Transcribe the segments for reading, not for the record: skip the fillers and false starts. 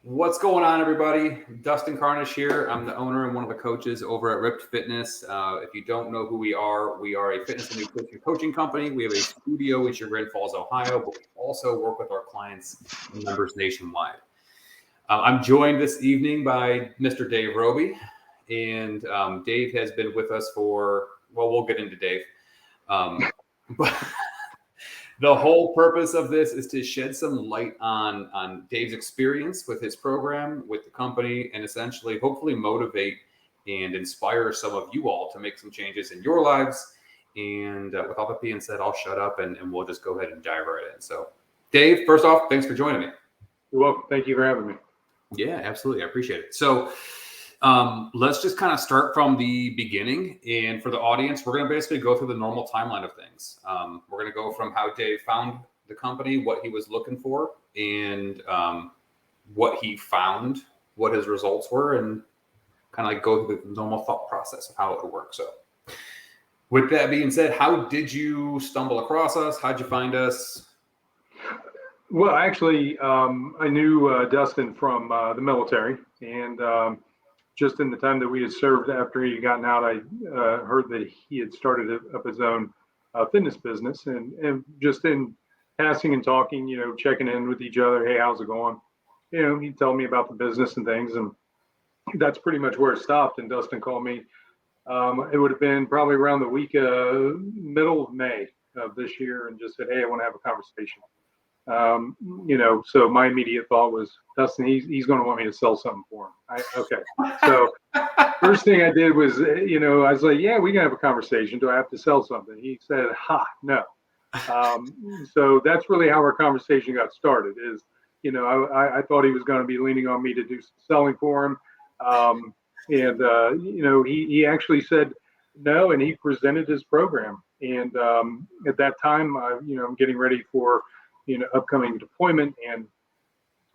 What's going on, everybody? Dustin Carnish here. I'm the owner and one of the coaches over at RiPT Fitness. If you don't know who we are a fitness and nutrition coaching company. We have a studio in Chagrin Falls, Ohio, but we also work with our clients and members nationwide. I'm joined this evening by Mr. Dave Roby, and Dave has been with us for, well, we'll get into Dave. But the whole purpose of this is to shed some light on Dave's experience with his program, with the company, and essentially hopefully motivate and inspire some of you all to make some changes in your lives. And with all that being said, I'll shut up and we'll just go ahead and dive right in. So Dave, first off, thanks for joining me. You're welcome. Thank you for having me. Yeah, absolutely. I appreciate it. So let's just kind of start from the beginning. And for the audience, we're going to basically go through the normal timeline of things. We're going to go from how Dave found the company, what he was looking for, and what he found, what his results were, and kind of like go through the normal thought process of how it would work. So with that being said, how did you stumble across us? How'd you find us? Well, actually, I knew Dustin from the military, and just in the time that we had served after he had gotten out, I heard that he had started up his own fitness business, and just in passing and talking, checking in with each other. Hey, how's it going? He'd tell me about the business and things, and that's pretty much where it stopped. And Dustin called me. It would have been probably around the week, middle of May of this year, and just said, hey, I want to have a conversation. So my immediate thought was, Dustin, he's going to want me to sell something for him. Okay. So first thing I did was, I was like, yeah, we can have a conversation. Do I have to sell something? He said, no. So that's really how our conversation got started is, I thought he was going to be leaning on me to do some selling for him. He actually said no, and he presented his program. And at that time, I'm getting ready for upcoming deployment, and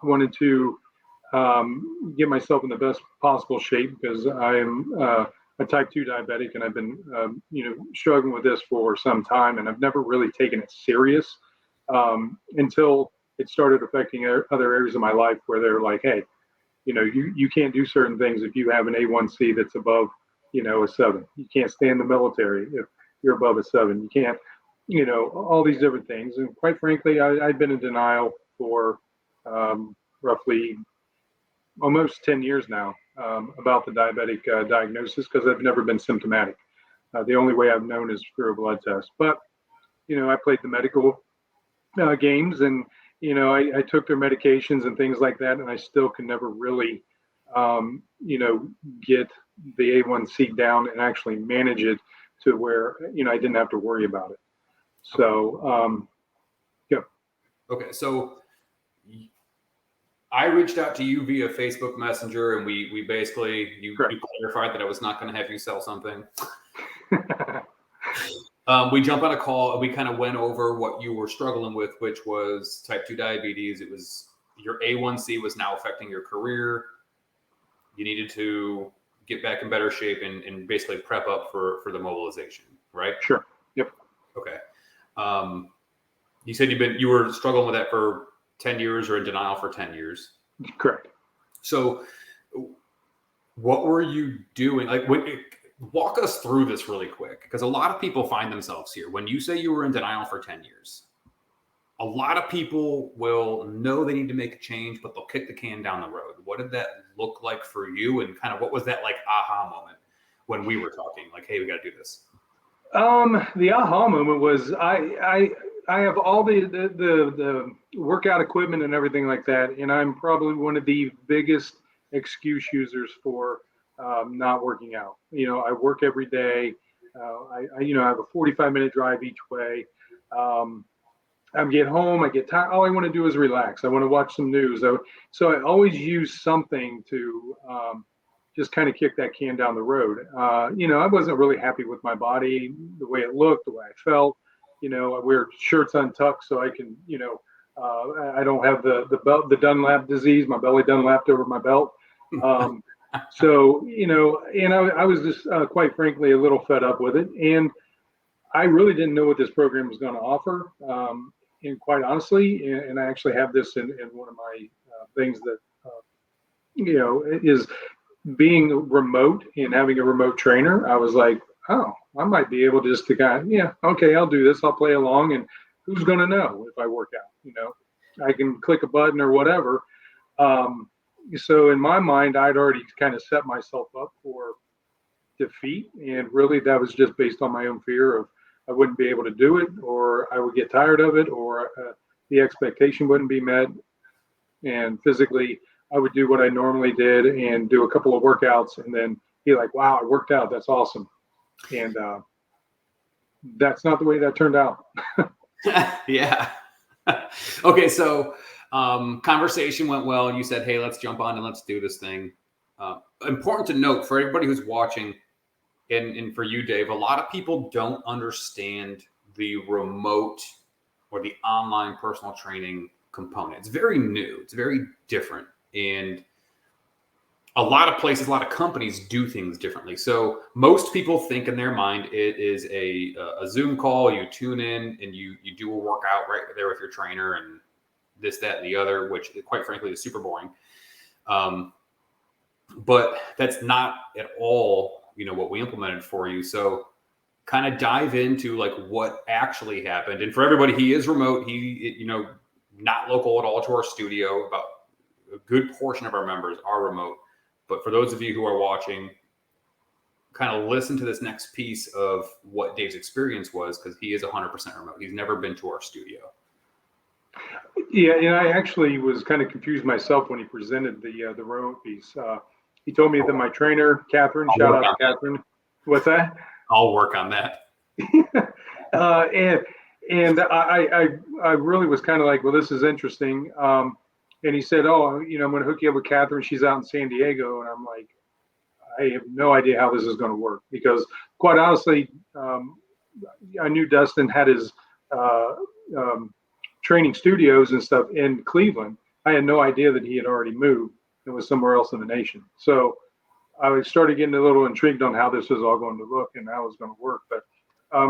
I wanted to get myself in the best possible shape because I am a type 2 diabetic, and I've been, struggling with this for some time, and I've never really taken it serious until it started affecting other areas of my life where they're like, hey, you can't do certain things if you have an A1C that's above, a 7. You can't stay in the military if you're above a 7. You can't, all these different things. And quite frankly, I've been in denial for roughly almost 10 years now about the diabetic diagnosis because I've never been symptomatic. The only way I've known is through a blood test. But, I played the medical games, and, I took their medications and things like that, and I still can never really, get the A1C down and actually manage it to where, I didn't have to worry about it. So, yeah. Okay. So I reached out to you via Facebook Messenger, and we basically, you clarified that I was not going to have you sell something. We jumped on a call, and we kind of went over what you were struggling with, which was type 2 diabetes. It was your A1C was now affecting your career. You needed to get back in better shape and basically prep up for the mobilization, right? Sure. Yep. Okay. You said you were struggling with that for 10 years or in denial for 10 years. Correct. So what were you doing? Walk us through this really quick, because a lot of people find themselves here. When you say you were in denial for 10 years, a lot of people will know they need to make a change, but they'll kick the can down the road. What did that look like for you? And kind of what was that like aha moment when we were talking like, hey, we got to do this? The aha moment was I have all the workout equipment and everything like that, and I'm probably one of the biggest excuse users for not working out. I work every day. I have a 45-minute drive each way. I get home, I get tired. All I want to do is relax. I want to watch some news. So I always use something to just kind of kick that can down the road. I wasn't really happy with my body, the way it looked, the way I felt. I wear shirts untucked so I can, I don't have the DUNLAP disease, my belly DUNLAPed over my belt. So, and I was just quite frankly a little fed up with it. And I really didn't know what this program was going to offer. And quite honestly, and I actually have this in one of my things that is being remote and having a remote trainer. I was like, oh, I might be able just to okay, I'll do this. I'll play along, and who's going to know if I work out? I can click a button or whatever. So in my mind, I'd already kind of set myself up for defeat, and really that was just based on my own fear of I wouldn't be able to do it, or I would get tired of it, or the expectation wouldn't be met. And physically, I would do what I normally did and do a couple of workouts and then be like, wow, I worked out. That's awesome. And that's not the way that turned out. Yeah. Okay. So conversation went well. You said, hey, let's jump on and let's do this thing. Important to note for everybody who's watching and for you, Dave, a lot of people don't understand the remote or the online personal training component. It's very new. It's very different. And a lot of places, a lot of companies do things differently. So most people think in their mind it is a Zoom call. You tune in and you do a workout right there with your trainer and this, that, and the other, which quite frankly is super boring. But that's not at all, what we implemented for you. So kind of dive into like what actually happened. And for everybody, he is remote. He, not local at all to our studio. About a good portion of our members are remote. But for those of you who are watching, kind of listen to this next piece of what Dave's experience was, because he is 100% remote. He's never been to our studio. Yeah, I actually was kind of confused myself when he presented the remote piece. He told me that my trainer, Catherine, shout out to Catherine. What's that? I'll work on that. And I really was kind of like, well, this is interesting. And he said, oh, I'm going to hook you up with Catherine. She's out in San Diego. And I'm like, I have no idea how this is going to work because quite honestly, I knew Dustin had his training studios and stuff in Cleveland. I had no idea that he had already moved and was somewhere else in the nation. So I started getting a little intrigued on how this was all going to look and how it was going to work. But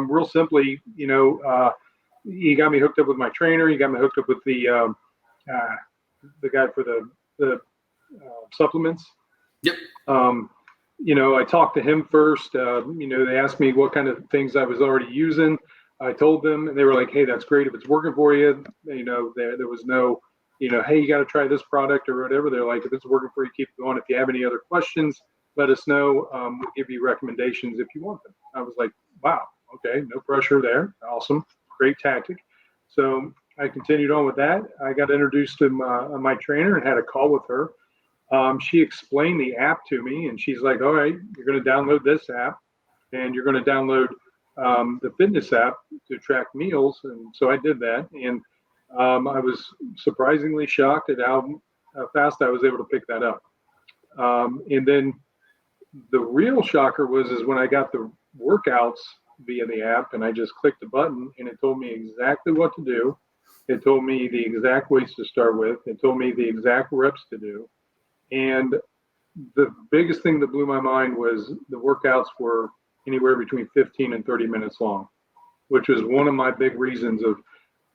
real simply, he got me hooked up with my trainer. He got me hooked up with the guy for the supplements. Yep. I talked to him first. They asked me what kind of things I was already using. I told them, and they were like, "Hey, that's great if it's working for you." There was no, hey, you got to try this product or whatever. They're like, if it's working for you, keep going. If you have any other questions, let us know. We'll give you recommendations if you want them. I was like, wow, okay, no pressure there. Awesome, great tactic. So I continued on with that. I got introduced to my trainer and had a call with her. She explained the app to me, and she's like, all right, you're going to download this app, and you're going to download the fitness app to track meals. And so I did that. And I was surprisingly shocked at how fast I was able to pick that up. And then the real shocker is when I got the workouts via the app and I just clicked a button and it told me exactly what to do. It told me the exact weights to start with. It told me the exact reps to do. And the biggest thing that blew my mind was the workouts were anywhere between 15 and 30 minutes long, which was one of my big reasons of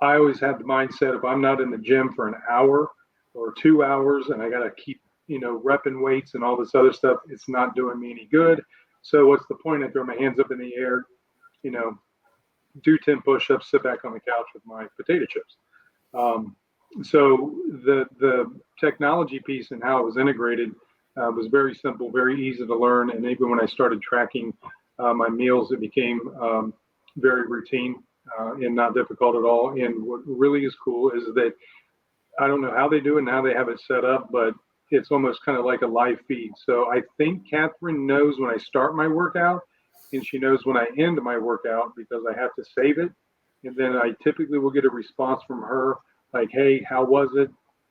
I always had the mindset if I'm not in the gym for an hour or 2 hours and I got to keep, repping weights and all this other stuff, it's not doing me any good. So what's the point? I throw my hands up in the air, do 10 push-ups, sit back on the couch with my potato chips. So the technology piece and how it was integrated was very simple, very easy to learn. And even when I started tracking my meals, it became very routine and not difficult at all. And what really is cool is that I don't know how they do it and how they have it set up, but it's almost kind of like a live feed. So I think Catherine knows when I start my workout and she knows when I end my workout because I have to save it. And then I typically will get a response from her like, hey, how was it?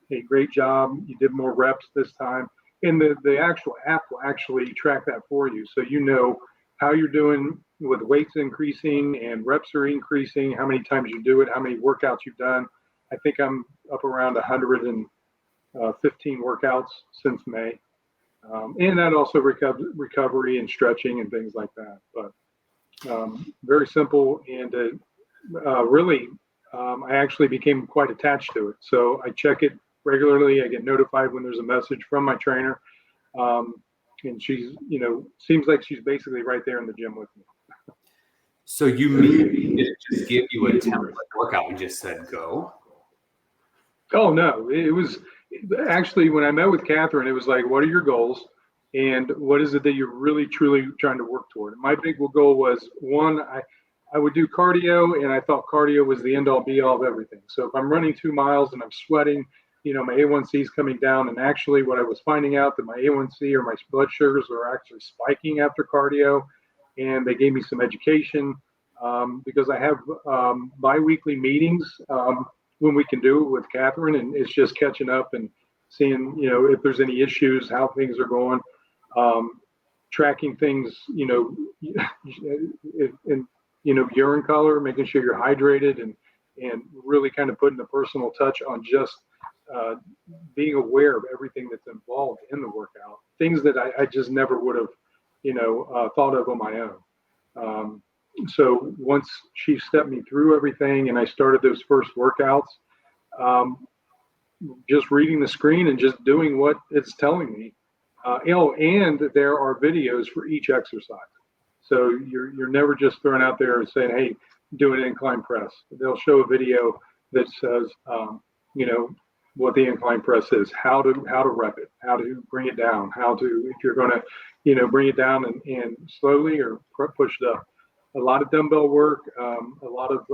Hey, great job. You did more reps this time. And the actual app will actually track that for you. So you know how you're doing with weights increasing and reps are increasing, how many times you do it, how many workouts you've done. I think I'm up around 115 workouts since May. And that also recovery and stretching and things like that. But very simple and really, I actually became quite attached to it. So I check it regularly. I get notified when there's a message from my trainer. And she's, seems like she's basically right there in the gym with me. So you mean it just give you a template workout and just said go? Oh, no. It was actually, when I met with Catherine, it was like, what are your goals? And what is it that you're really, truly trying to work toward? My big goal was, one, I would do cardio, and I thought cardio was the end-all, be-all of everything. So if I'm running 2 miles and I'm sweating, my A1C is coming down. And actually what I was finding out that my A1C or my blood sugars are actually spiking after cardio. And they gave me some education because I have bi-weekly meetings when we can do it with Catherine, and it's just catching up and seeing, if there's any issues, how things are going, tracking things, in urine color, making sure you're hydrated, and really kind of putting a personal touch on just being aware of everything that's involved in the workout, things that I just never would have, thought of on my own. So once she stepped me through everything and I started those first workouts, just reading the screen and just doing what it's telling me. And there are videos for each exercise. So you're never just throwing out there and saying, hey, do an incline press. They'll show a video that says, what the incline press is, how to rep it, how to bring it down, if you're going to, bring it down and slowly or push it up. A lot of dumbbell work, a lot of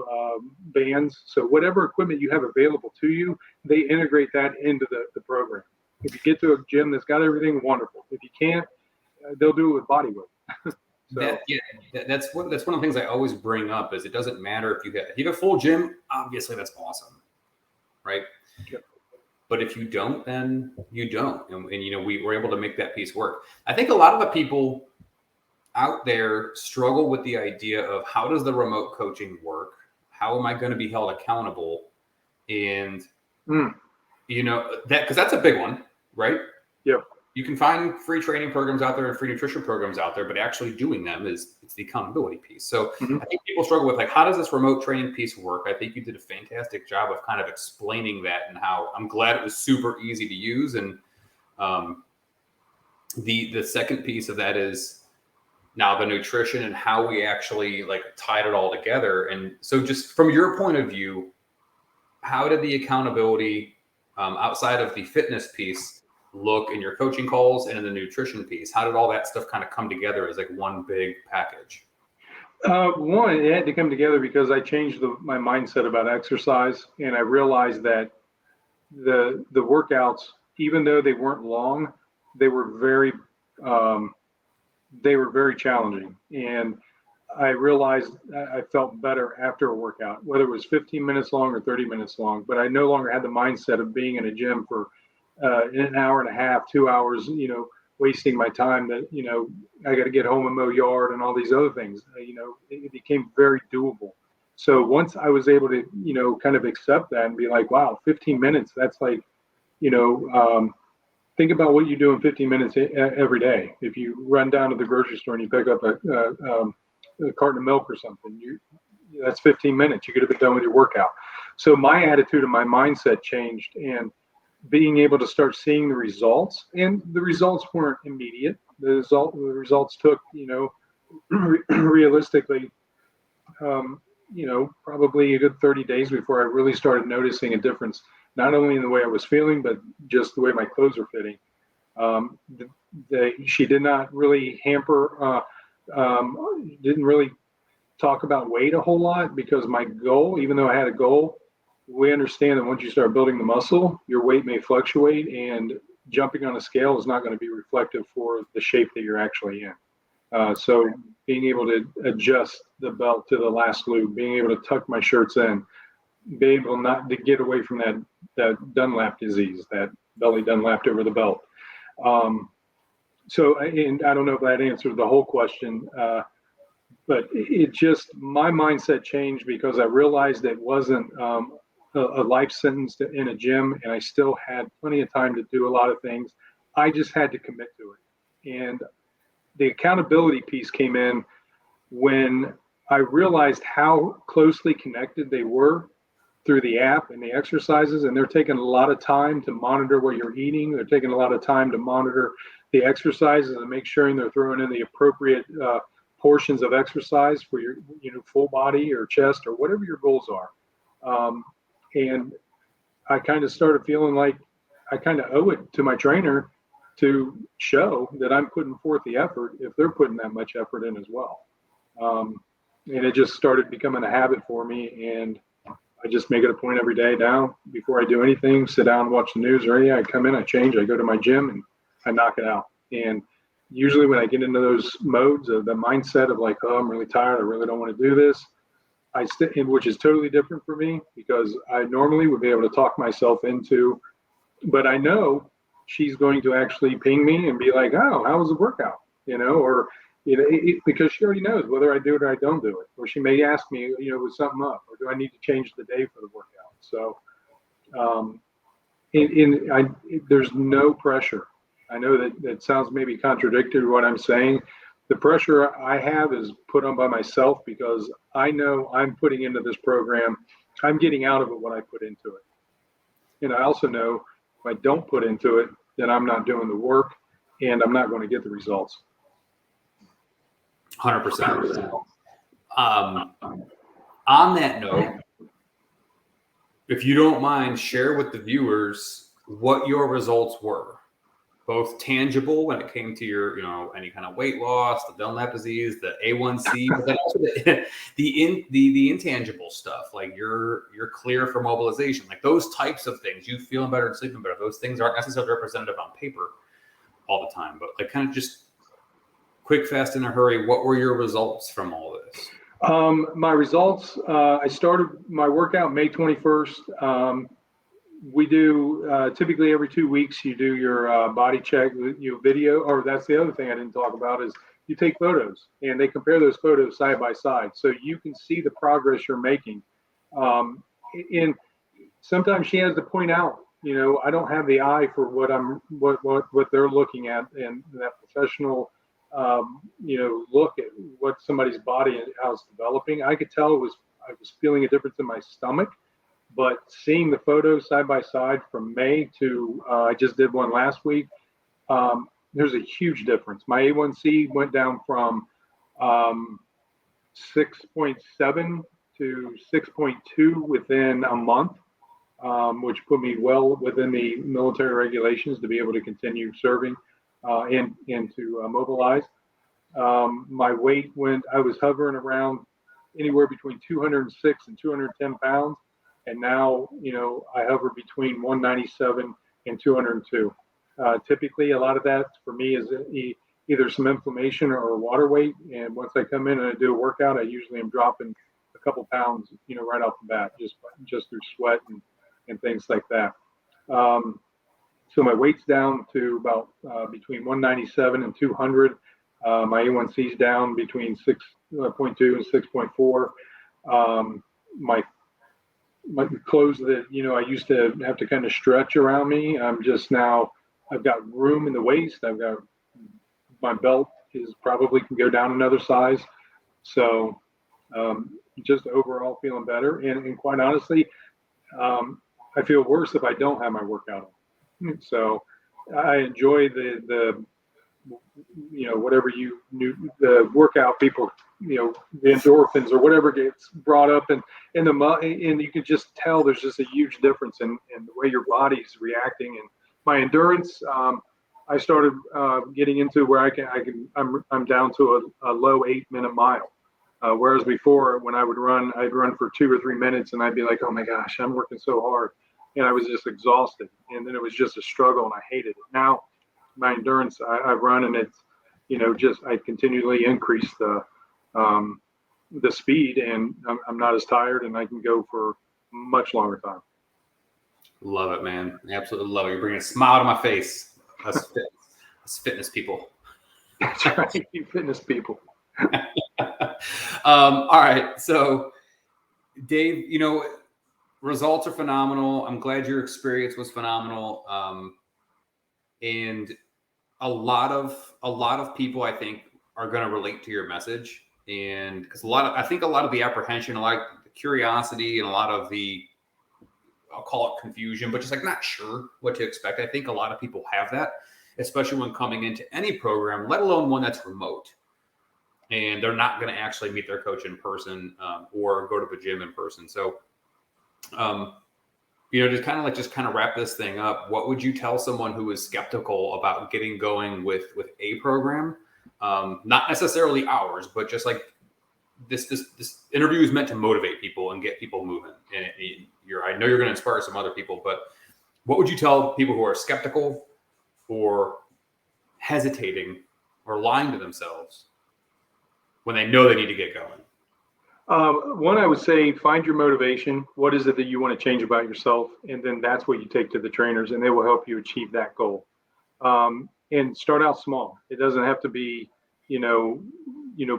bands. So whatever equipment you have available to you, they integrate that into the program. If you get to a gym that's got everything, wonderful. If you can't, they'll do it with body weight. That's one of the things I always bring up is it doesn't matter if you have a full gym, obviously that's awesome, right? Yep. But if you don't, then you don't. And we were able to make that piece work. I think a lot of the people out there struggle with the idea of how does the remote coaching work? How am I going to be held accountable? And, that, because that's a big one, right? Yep. You can find free training programs out there and free nutrition programs out there, but actually doing them it's the accountability piece. So I think people struggle with how does this remote training piece work? I think you did a fantastic job of kind of explaining that, and how I'm glad it was super easy to use. And the second piece of that is now the nutrition and how we actually tied it all together. And so just from your point of view, how did the accountability outside of the fitness piece look in your coaching calls and in the nutrition piece? How did all that stuff kind of come together as one big package? One, it had to come together because I changed my mindset about exercise, and I realized that the workouts, even though they weren't long, they were very challenging. And I realized I felt better after a workout, whether it was 15 minutes long or 30 minutes long, but I no longer had the mindset of being in a gym for an hour and a half, 2 hours, wasting my time that, I got to get home and mow yard and all these other things. It became very doable. So once I was able to, kind of accept that and be like, wow, 15 minutes, that's think about what you do in 15 minutes every day. If you run down to the grocery store and you pick up a carton of milk or something, that's 15 minutes. You could have been done with your workout. So my attitude and my mindset changed, and being able to start seeing the results, and the results weren't immediate. The results took, realistically, probably a good 30 days before I really started noticing a difference, not only in the way I was feeling, but just the way my clothes were fitting. She did not really hamper, didn't really talk about weight a whole lot, because my goal, even though I had a goal, we understand that once you start building the muscle, your weight may fluctuate, and jumping on a scale is not going to be reflective for the shape that you're actually in. So being able to adjust the belt to the last loop, being able to tuck my shirts in, be able not to get away from that DUNLAP disease, that belly DUNLAP over the belt. So, and I don't know if that answered the whole question, but it just, my mindset changed because I realized it wasn't a life sentence in a gym, and I still had plenty of time to do a lot of things. I just had to commit to it. And the accountability piece came in when I realized how closely connected they were through the app and the exercises, and they're taking a lot of time to monitor what you're eating. They're taking a lot of time to monitor the exercises and make sure they're throwing in the appropriate portions of exercise for your, full body or chest or whatever your goals are. And I kind of started feeling like I kind of owe it to my trainer to show that I'm putting forth the effort if they're putting that much effort in as well. And it just started becoming a habit for me. And I just make it a point every day now, before I do anything, sit down and watch the news or anything. I come in, I change, I go to my gym, and I knock it out. And usually when I get into those modes of the mindset of like, oh, I'm really tired, I really don't want to do this, which is totally different for me, because I normally would be able to talk myself into, but I know she's going to actually ping me and be like, oh, how was the workout? Or, because she already knows whether I do it or I don't do it. Or she may ask me, was something up, or do I need to change the day for the workout? So there's no pressure. I know that sounds maybe contradictory to what I'm saying. The pressure I have is put on by myself, because I know I'm putting into this program, I'm getting out of it what I put into it. And I also know if I don't put into it, then I'm not doing the work and I'm not going to get the results. 100%. On that note, if you don't mind, share with the viewers what your results were, both tangible when it came to your, any kind of weight loss, the DUNLAP disease, the A1C, but then also the intangible stuff, like you're clear for mobilization, like those types of things. You feeling better and sleeping better. Those things aren't necessarily representative on paper all the time, but like kind of just quick, fast, in a hurry. What were your results from all this? My results, I started my workout May 21st. We do typically every 2 weeks, you do your body check, you video, or that's the other thing I didn't talk about, is you take photos and they compare those photos side by side. So you can see the progress you're making. And sometimes she has to point out, I don't have the eye for what they're looking at, and that professional look at what somebody's body and how it's developing. I could tell I was feeling a difference in my stomach, but seeing the photos side by side from May to I just did one last week, there's a huge difference. My A1C went down from 6.7 to 6.2 within a month, which put me well within the military regulations to be able to continue serving and to mobilize. My weight I was hovering around anywhere between 206 and 210 pounds. And now, I hover between 197 and 202. Typically, a lot of that for me is either some inflammation or water weight. And once I come in and I do a workout, I usually am dropping a couple pounds, right off the bat, just through sweat and things like that. So my weight's down to about between 197 and 200. My A1C's down between 6.2 and 6.4. My clothes that, I used to have to kind of stretch around me, I've got room in the waist. I've got, my belt probably can go down another size. So just overall feeling better. And quite honestly, I feel worse if I don't have my workout on. So I enjoy the whatever the workout people, the endorphins or whatever gets brought up and you can just tell there's just a huge difference in the way your body's reacting. And my endurance, I started getting into where I'm down to a low 8-minute mile. Whereas before, when I'd run for 2 or 3 minutes and I'd be like, oh my gosh, I'm working so hard. And I was just exhausted. And then it was just a struggle and I hated it. Now, my endurance, I run and it's, I continually increase the speed, and I'm not as tired and I can go for much longer time. Love it, man. Absolutely love it. You're bringing a smile to my face. Us fitness people. That's right. You fitness people. All right. So Dave, results are phenomenal. I'm glad your experience was phenomenal. And a lot of people, I think, are going to relate to your message. And because I think a lot of the apprehension, a lot of the curiosity, and a lot of the I'll call it confusion, but just like not sure what to expect. I think a lot of people have that, especially when coming into any program, let alone one that's remote. And they're not going to actually meet their coach in person or go to the gym in person. So, just kind of wrap this thing up. What would you tell someone who is skeptical about getting going with a program? Not necessarily ours, but just like this interview is meant to motivate people and get people moving. And I know you're going to inspire some other people, but what would you tell people who are skeptical or hesitating or lying to themselves when they know they need to get going? One, I would say find your motivation. What is it that you want to change about yourself? And then that's what you take to the trainers, and they will help you achieve that goal. And start out small. It doesn't have to be,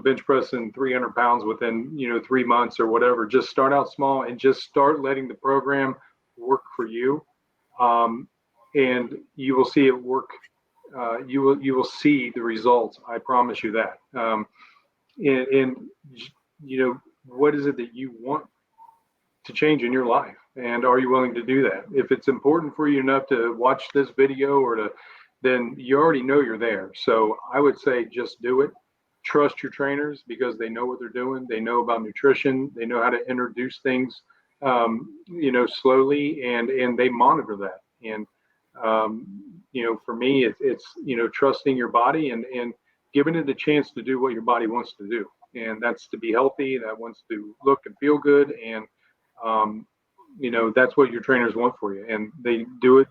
bench pressing 300 pounds within, 3 months or whatever. Just start out small and just start letting the program work for you. And you will see it work. You will see the results. I promise you that. What is it that you want to change in your life? And are you willing to do that? If it's important for you enough to watch this video then you already know you're there. So I would say just do it. Trust your trainers because they know what they're doing. They know about nutrition. They know how to introduce things, slowly, and they monitor that. And, for me, it's trusting your body and giving it a chance to do what your body wants to do. And that's to be healthy, that wants to look and feel good. And, that's what your trainers want for you. And they do it.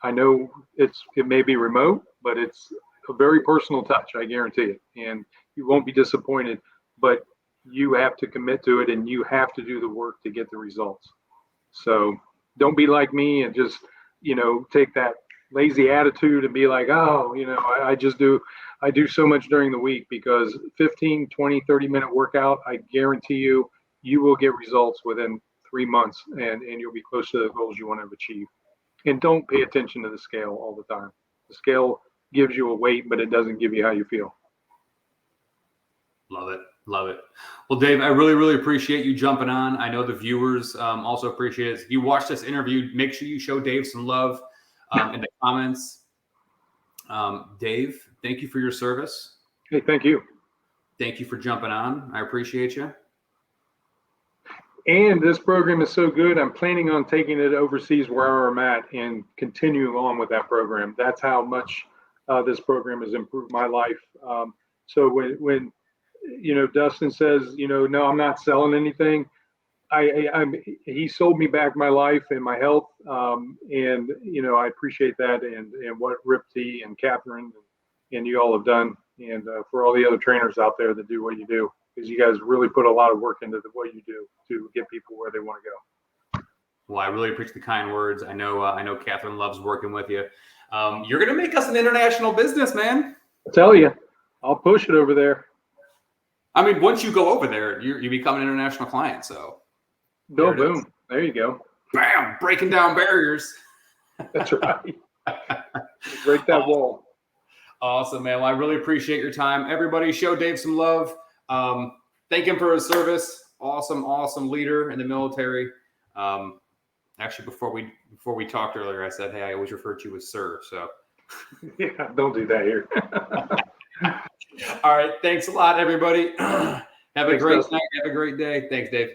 I know it may be remote, but it's a very personal touch. I guarantee it. And you won't be disappointed, but you have to commit to it and you have to do the work to get the results. So don't be like me and just, take that lazy attitude and be like, oh, I do so much during the week, because 15, 20, 30-minute workout, I guarantee you will get results within 3 months and you'll be close to the goals you want to achieve. And don't pay attention to the scale all the time. The scale gives you a weight, but it doesn't give you how you feel. Love it. Love it. Well, Dave, I really, really appreciate you jumping on. I know the viewers also appreciate it. If you watch this interview, make sure you show Dave some love in the comments. Dave, thank you for your service. Hey, thank you. Thank you for jumping on. I appreciate you. And this program is so good, I'm planning on taking it overseas where I'm at and continuing on with that program. That's how much this program has improved my life. So when Dustin says, no, I'm not selling anything, he sold me back my life and my health. And I appreciate that. And what RiPT and Catherine and you all have done. And for all the other trainers out there that do what you do, because you guys really put a lot of work into what you do to get people where they want to go. Well, I really appreciate the kind words. I know Catherine loves working with you. You're going to make us an international business, man. I tell you, I'll push it over there. I mean, once you go over there, you become an international client. So, boom. There you go. Bam, breaking down barriers. That's right. Break that wall. Awesome, man. Well, I really appreciate your time. Everybody, show Dave some love. Thank him for his service. Awesome leader in the military. Actually, before we talked earlier, I said, hey, I always refer to you as sir. So yeah, don't do that here. All right. Thanks a lot, everybody. Have a great night. Have a great day. Thanks, Dave.